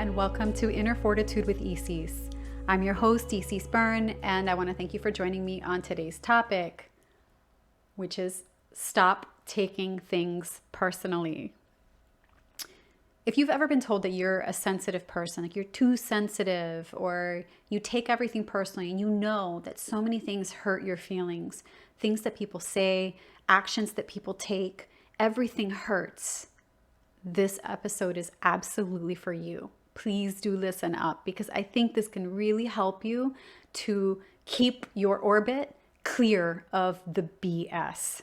and welcome to Inner Fortitude with Isis. I'm your host, Isis Byrne, and I want to thank you for joining me on today's topic, which is stop taking things personally. If you've ever been told that you're a sensitive person, like you're too sensitive, or you take everything personally, and you know that so many things hurt your feelings, things that people say, actions that people take, everything hurts, this episode is absolutely for you. Please do listen up, because I think this can really help you to keep your orbit clear of the BS.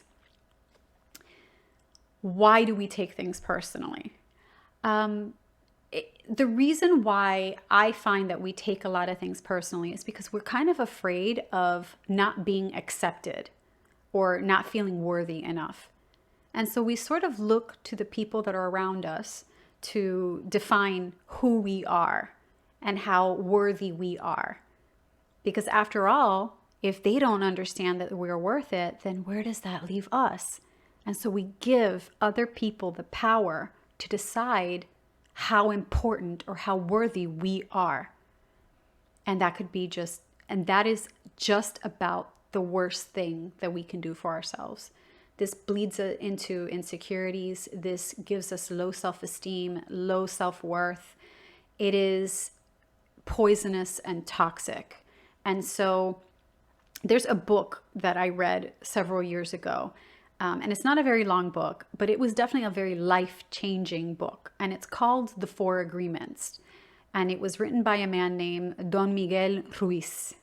Why do we take things personally? The reason why I find that we take a lot of things personally is because we're kind of afraid of not being accepted or not feeling worthy enough. And so we sort of look to the people that are around us to define who we are and how worthy we are. Because after all, if they don't understand that we're worth it, then where does that leave us? And so we give other people the power to decide how important or how worthy we are. And that is just about the worst thing that we can do for ourselves. This bleeds into insecurities. This gives us low self-esteem, low self-worth. It is poisonous and toxic. And so there's a book that I read several years ago. And it's not a very long book, but it was definitely a very life-changing book. And it's called The Four Agreements. And it was written by a man named Don Miguel Ruiz.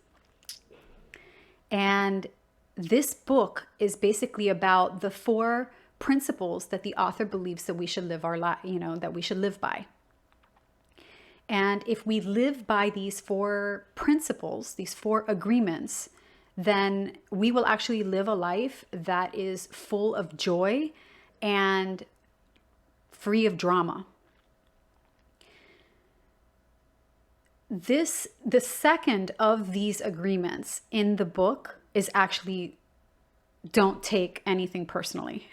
And this book is basically about the four principles that the author believes that we should live our life, that we should live by. And if we live by these four principles, these four agreements, then we will actually live a life that is full of joy and free of drama. The second of these agreements in the book is actually don't take anything personally.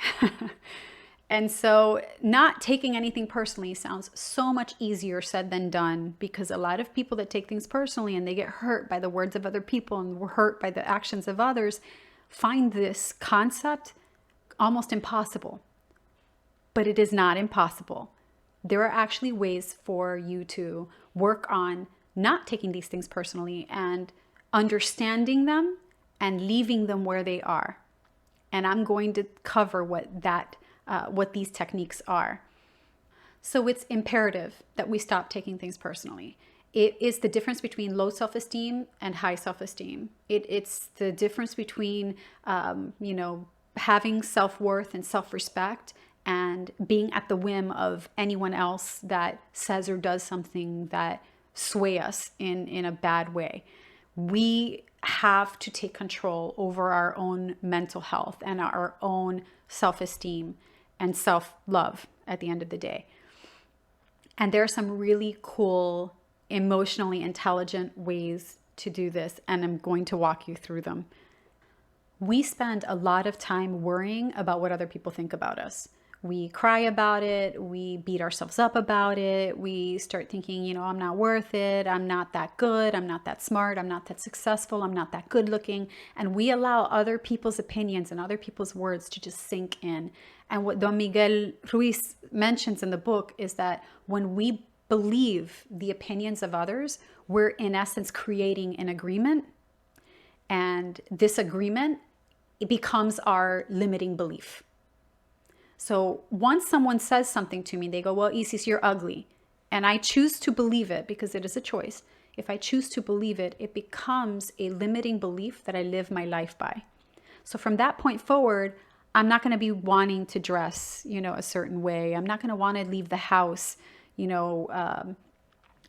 And so not taking anything personally sounds so much easier said than done, because a lot of people that take things personally and they get hurt by the words of other people and were hurt by the actions of others find this concept almost impossible. But it is not impossible. There are actually ways for you to work on not taking these things personally and understanding them and leaving them where they are. And I'm going to cover what these techniques are. So it's imperative that we stop taking things personally. It is the difference between low self-esteem and high self-esteem. It's the difference between, having self-worth and self-respect and being at the whim of anyone else that says or does something that sway us in a bad way. We have to take control over our own mental health and our own self-esteem and self-love at the end of the day. And there are some really cool, emotionally intelligent ways to do this, and I'm going to walk you through them. We spend a lot of time worrying about what other people think about us. We cry about it. We beat ourselves up about it. We start thinking, I'm not worth it. I'm not that good. I'm not that smart. I'm not that successful. I'm not that good looking. And we allow other people's opinions and other people's words to just sink in. And what Don Miguel Ruiz mentions in the book is that when we believe the opinions of others, we're in essence creating an agreement. And this agreement, it becomes our limiting belief. So once someone says something to me, they go, well, Isis, you're ugly. And I choose to believe it because it is a choice. If I choose to believe it, it becomes a limiting belief that I live my life by. So from that point forward, I'm not going to be wanting to dress, a certain way. I'm not going to want to leave the house,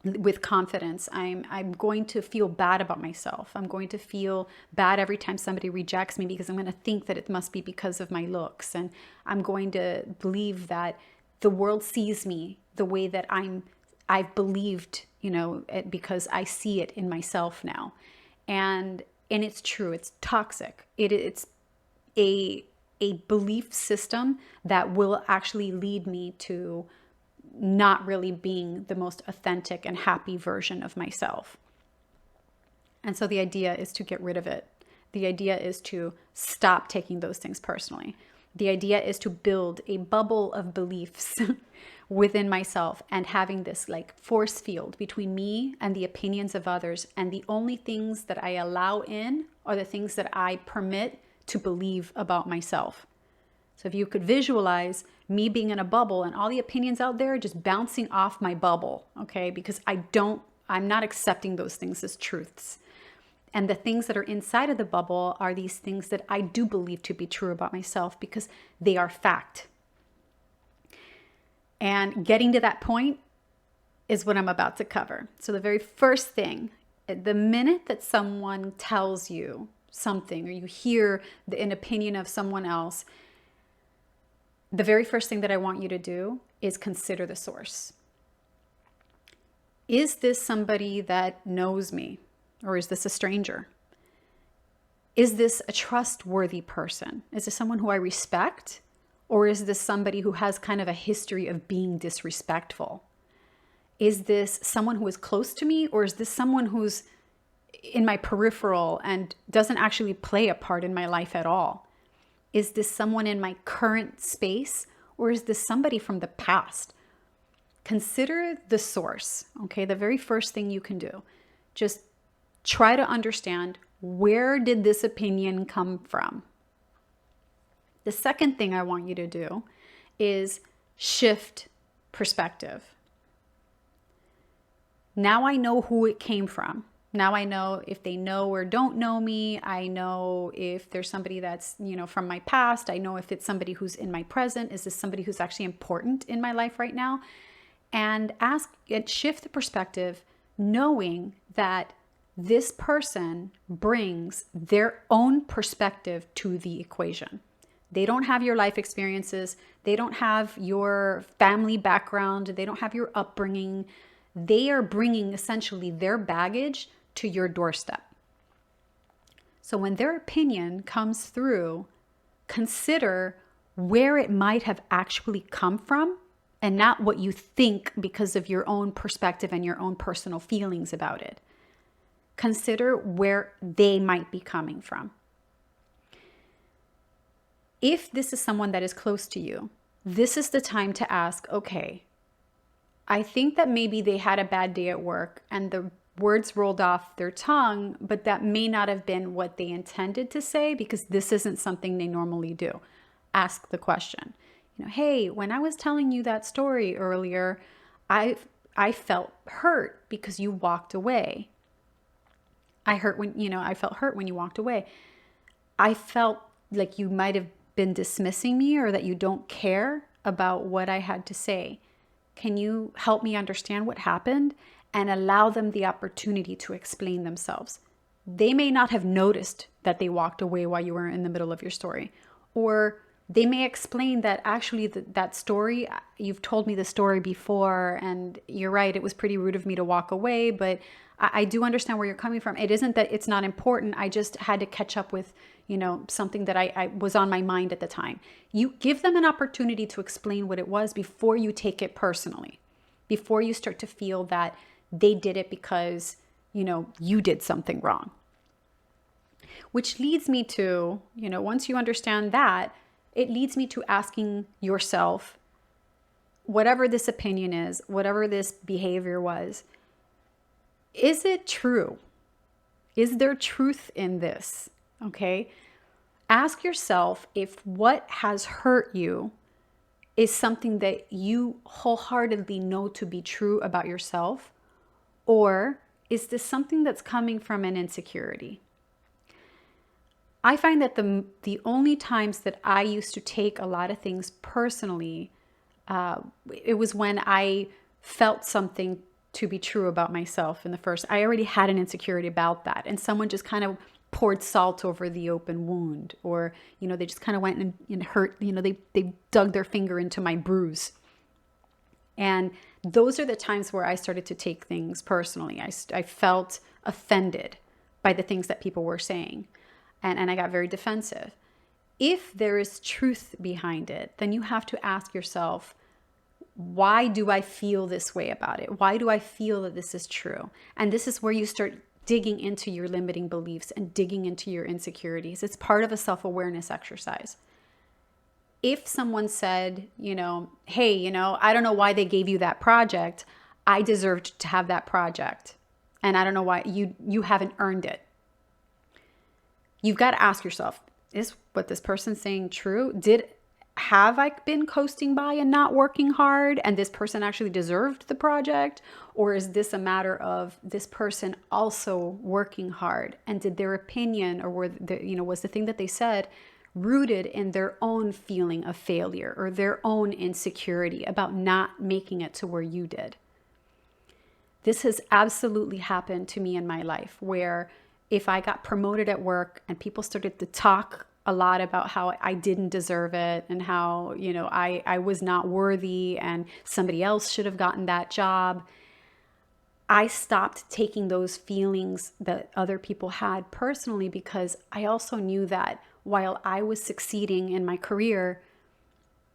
with confidence. I'm going to feel bad about myself. I'm going to feel bad every time somebody rejects me because I'm going to think that it must be because of my looks. And I'm going to believe that the world sees me the way that I've believed, because I see it in myself now. And it's true. It's toxic. It's a belief system that will actually lead me to not really being the most authentic and happy version of myself. And so the idea is to get rid of it. The idea is to stop taking those things personally. The idea is to build a bubble of beliefs within myself and having this like force field between me and the opinions of others. And the only things that I allow in are the things that I permit to believe about myself. So if you could visualize me being in a bubble and all the opinions out there just bouncing off my bubble, okay? Because I'm not accepting those things as truths. And the things that are inside of the bubble are these things that I do believe to be true about myself because they are fact. And getting to that point is what I'm about to cover. So the very first thing, the minute that someone tells you something or you hear an opinion of someone else, the very first thing that I want you to do is consider the source. Is this somebody that knows me, or is this a stranger? Is this a trustworthy person? Is this someone who I respect? Or is this somebody who has kind of a history of being disrespectful? Is this someone who is close to me, or is this someone who's in my peripheral and doesn't actually play a part in my life at all? Is this someone in my current space, or is this somebody from the past? Consider the source, okay? The very first thing you can do. Just try to understand, where did this opinion come from? The second thing I want you to do is shift perspective. Now I know who it came from. Now I know if they know or don't know me. I know if there's somebody that's, from my past. I know if it's somebody who's in my present. Is this somebody who's actually important in my life right now? And shift the perspective, knowing that this person brings their own perspective to the equation. They don't have your life experiences. They don't have your family background. They don't have your upbringing. They are bringing essentially their baggage to your doorstep. So when their opinion comes through, consider where it might have actually come from and not what you think because of your own perspective and your own personal feelings about it. Consider where they might be coming from. If this is someone that is close to you, this is the time to ask, okay, I think that maybe they had a bad day at work and the words rolled off their tongue, but that may not have been what they intended to say because this isn't something they normally do. Ask the question. Hey, when I was telling you that story earlier, I felt hurt because you walked away. I felt hurt when you walked away. I felt like you might have been dismissing me or that you don't care about what I had to say. Can you help me understand what happened? And allow them the opportunity to explain themselves. They may not have noticed that they walked away while you were in the middle of your story. Or they may explain that actually that story, you've told me the story before and you're right, it was pretty rude of me to walk away, but I do understand where you're coming from. It isn't that it's not important. I just had to catch up with, something that I was on my mind at the time. You give them an opportunity to explain what it was before you take it personally, before you start to feel that they did it because, you did something wrong. Which leads me to, once you understand that, it leads me to asking yourself, whatever this opinion is, whatever this behavior was, is it true? Is there truth in this? Okay. Ask yourself if what has hurt you is something that you wholeheartedly know to be true about yourself, or is this something that's coming from an insecurity? I find that the only times that I used to take a lot of things personally, it was when I felt something to be true about myself in the first. I already had an insecurity about that, and someone just kind of poured salt over the open wound, or they just kind of went and hurt. They dug their finger into my bruise, and those are the times where I started to take things personally. I felt offended by the things that people were saying. And I got very defensive. If there is truth behind it, then you have to ask yourself, why do I feel this way about it? Why do I feel that this is true? And this is where you start digging into your limiting beliefs and digging into your insecurities. It's part of a self-awareness exercise. If someone said, hey, I don't know why they gave you that project. I deserved to have that project. And I don't know why you haven't earned it. You've got to ask yourself, is what this person's saying true? Have I been coasting by and not working hard and this person actually deserved the project? Or is this a matter of this person also working hard? And did their opinion or was the thing that they said rooted in their own feeling of failure or their own insecurity about not making it to where you did? This has absolutely happened to me in my life, where if I got promoted at work and people started to talk a lot about how I didn't deserve it and how, I was not worthy and somebody else should have gotten that job, I stopped taking those feelings that other people had personally, because I also knew that while I was succeeding in my career,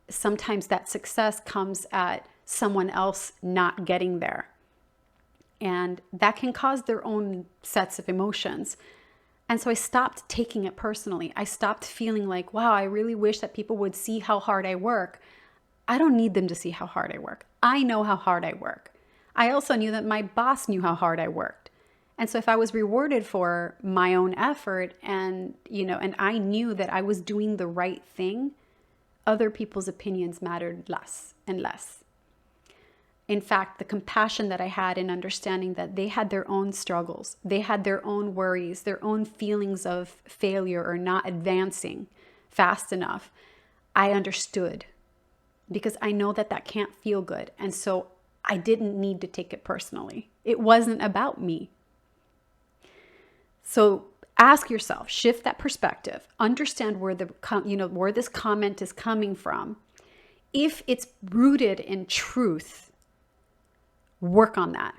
sometimes that success comes at someone else not getting there. And that can cause their own sets of emotions. And so I stopped taking it personally. I stopped feeling like, wow, I really wish that people would see how hard I work. I don't need them to see how hard I work. I know how hard I work. I also knew that my boss knew how hard I worked. And so if I was rewarded for my own effort and I knew that I was doing the right thing, other people's opinions mattered less and less. In fact, the compassion that I had in understanding that they had their own struggles, they had their own worries, their own feelings of failure or not advancing fast enough, I understood, because I know that can't feel good. And so I didn't need to take it personally. It wasn't about me. So ask yourself, shift that perspective, understand where where this comment is coming from. If it's rooted in truth, work on that.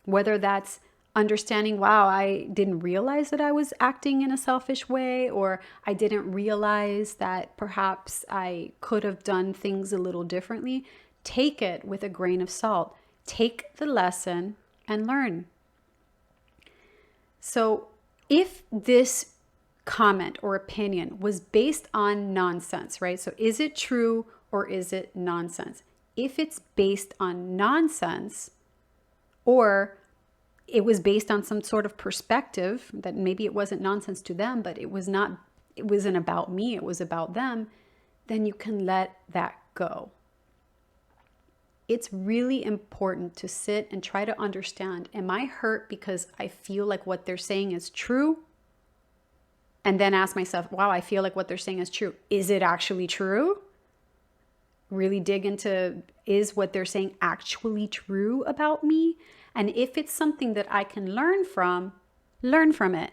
Whether that's understanding, wow, I didn't realize that I was acting in a selfish way, or I didn't realize that perhaps I could have done things a little differently. Take it with a grain of salt. Take the lesson and learn. So if this comment or opinion was based on nonsense, right? So is it true or is it nonsense? If it's based on nonsense, or it was based on some sort of perspective that maybe it wasn't nonsense to them, but it wasn't about me, it was about them, then you can let that go. It's really important to sit and try to understand, am I hurt because I feel like what they're saying is true? And then ask myself, wow, I feel like what they're saying is true. Is it actually true? Really dig into, is what they're saying actually true about me? And if it's something that I can learn from it.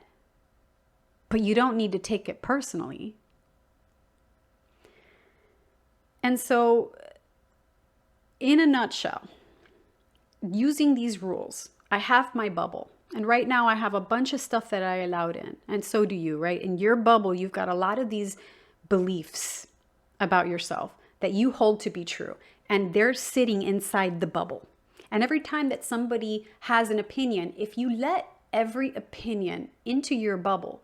But you don't need to take it personally. And so, in a nutshell, using these rules, I have my bubble. And right now I have a bunch of stuff that I allowed in. And so do you, right? In your bubble, you've got a lot of these beliefs about yourself that you hold to be true, and they're sitting inside the bubble. And every time that somebody has an opinion, if you let every opinion into your bubble,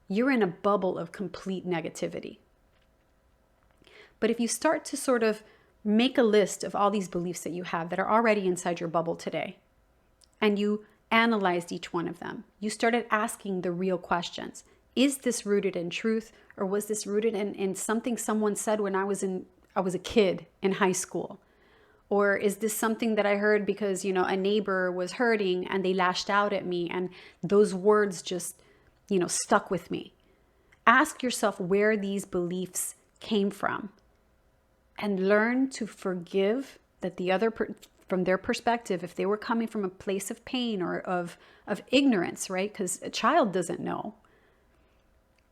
you're in a bubble of complete negativity. But if you start to sort of make a list of all these beliefs that you have that are already inside your bubble today, and you analyzed each one of them, you started asking the real questions. Is this rooted in truth, or was this rooted in something someone said when I was a kid in high school? Or is this something that I heard because, a neighbor was hurting and they lashed out at me and those words just, stuck with me? Ask yourself where these beliefs came from and learn to forgive that the other from their perspective, if they were coming from a place of pain or of ignorance, right? Because a child doesn't know.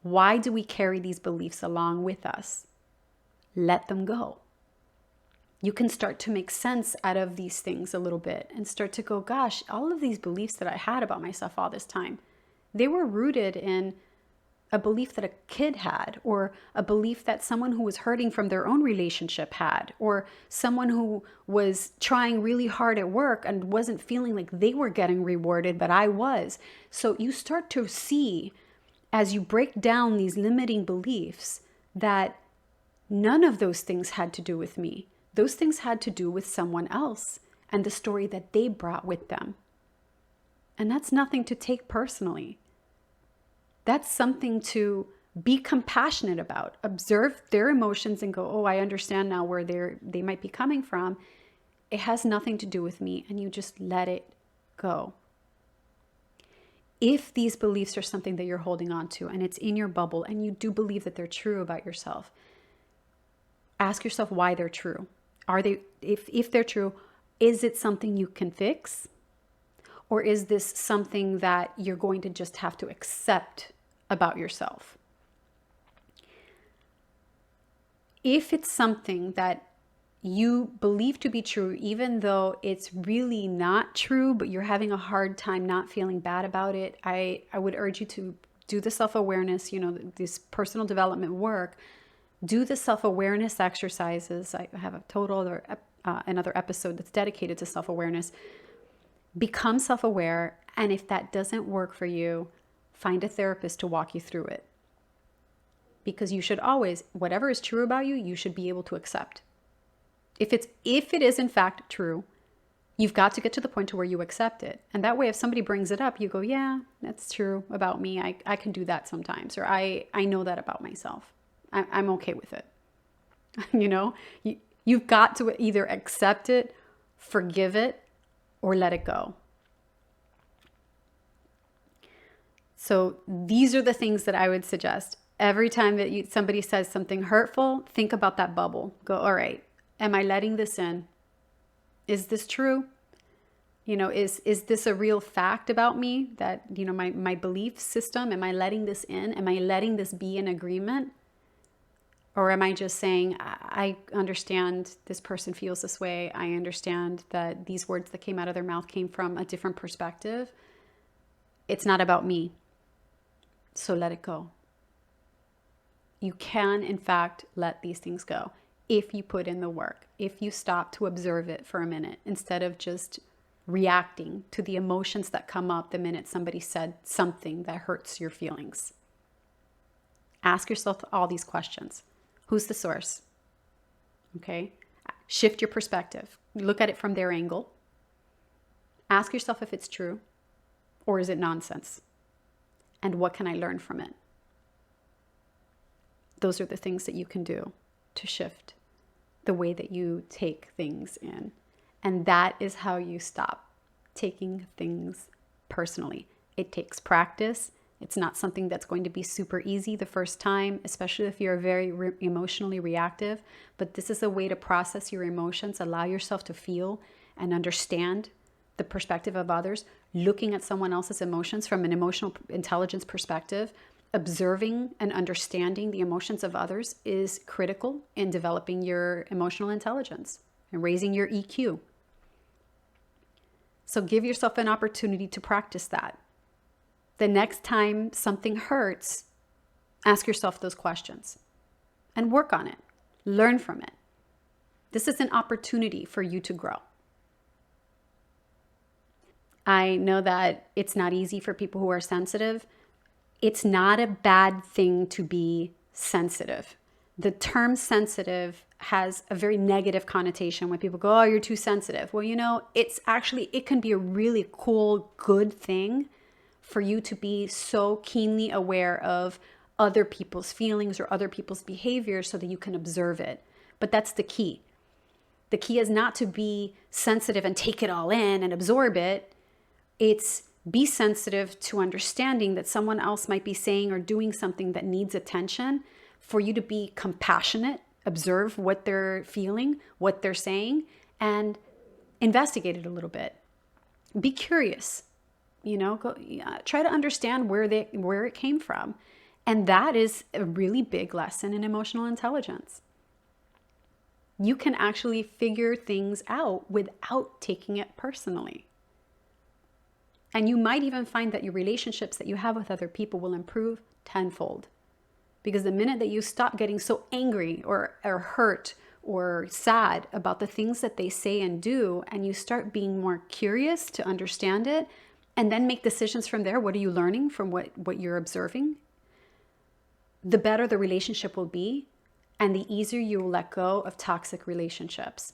Why do we carry these beliefs along with us? Let them go. You can start to make sense out of these things a little bit and start to go, gosh, all of these beliefs that I had about myself all this time, they were rooted in a belief that a kid had, or a belief that someone who was hurting from their own relationship had, or someone who was trying really hard at work and wasn't feeling like they were getting rewarded, but I was. So you start to see, as you break down these limiting beliefs, that none of those things had to do with me. Those things had to do with someone else and the story that they brought with them. And that's nothing to take personally. That's something to be compassionate about. Observe their emotions and go, oh, I understand now where they might be coming from. It has nothing to do with me, and you just let it go. If these beliefs are something that you're holding on to and it's in your bubble and you do believe that they're true about yourself, ask yourself why they're true. Are they, if they're true, is it something you can fix? Or is this something that you're going to just have to accept about yourself? If it's something that you believe to be true, even though it's really not true, but you're having a hard time not feeling bad about it, I would urge you to do the self-awareness, this personal development work. Do the self-awareness exercises. I have a total another episode that's dedicated to self-awareness. Become self-aware, and if that doesn't work for you, find a therapist to walk you through it. Because you should always, whatever is true about you, you should be able to accept. If it is in fact true, you've got to get to the point to where you accept it. And that way, if somebody brings it up, you go, yeah, that's true about me. I can do that sometimes, or I know that about myself. I'm okay with it. You've got to either accept it, forgive it, or let it go. So these are the things that I would suggest. Every time that somebody says something hurtful, think about that bubble. Go, all right, am I letting this in? Is this true? Is this a real fact about me that, my belief system, am I letting this in? Am I letting this be an agreement? Or am I just saying, I understand this person feels this way. I understand that these words that came out of their mouth came from a different perspective. It's not about me. So let it go. You can, in fact, let these things go if you put in the work, if you stop to observe it for a minute instead of just reacting to the emotions that come up the minute somebody said something that hurts your feelings. Ask yourself all these questions. Who's the source? Okay. Shift your perspective. Look at it from their angle. Ask yourself if it's true or is it nonsense? And what can I learn from it? Those are the things that you can do to shift the way that you take things in. And that is how you stop taking things personally. It takes practice. It's not something that's going to be super easy the first time, especially if you're very emotionally reactive. But this is a way to process your emotions, allow yourself to feel and understand the perspective of others, looking at someone else's emotions from an emotional intelligence perspective. Observing and understanding the emotions of others is critical in developing your emotional intelligence and raising your EQ. So give yourself an opportunity to practice that. The next time something hurts, ask yourself those questions and work on it. Learn from it. This is an opportunity for you to grow. I know that it's not easy for people who are sensitive. It's not a bad thing to be sensitive. The term sensitive has a very negative connotation when people go, oh, you're too sensitive. Well, it can be a really cool, good thing for you to be so keenly aware of other people's feelings or other people's behavior so that you can observe it. But that's the key. The key is not to be sensitive and take it all in and absorb it. It's be sensitive to understanding that someone else might be saying or doing something that needs attention, for you to be compassionate, observe what they're feeling, what they're saying, and investigate it a little bit. Be curious, try to understand where it came from. And that is a really big lesson in emotional intelligence. You can actually figure things out without taking it personally. And you might even find that your relationships that you have with other people will improve tenfold. Because the minute that you stop getting so angry or hurt or sad about the things that they say and do, and you start being more curious to understand it, and then make decisions from there, what are you learning from what you're observing? The better the relationship will be, and the easier you will let go of toxic relationships.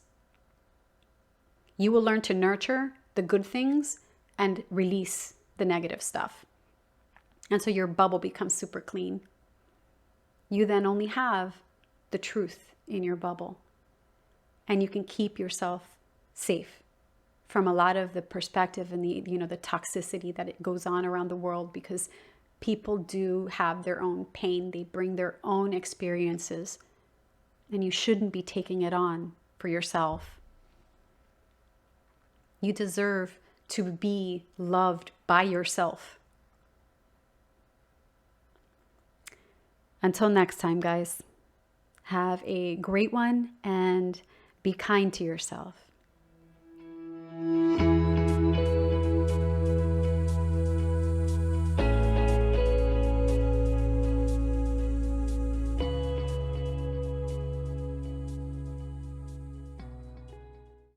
You will learn to nurture the good things and release the negative stuff. And so your bubble becomes super clean. You then only have the truth in your bubble. And you can keep yourself safe from a lot of the perspective and the toxicity that it goes on around the world, because people do have their own pain. They bring their own experiences, and you shouldn't be taking it on for yourself. You deserve to be loved by yourself. Until next time, guys, have a great one and be kind to yourself.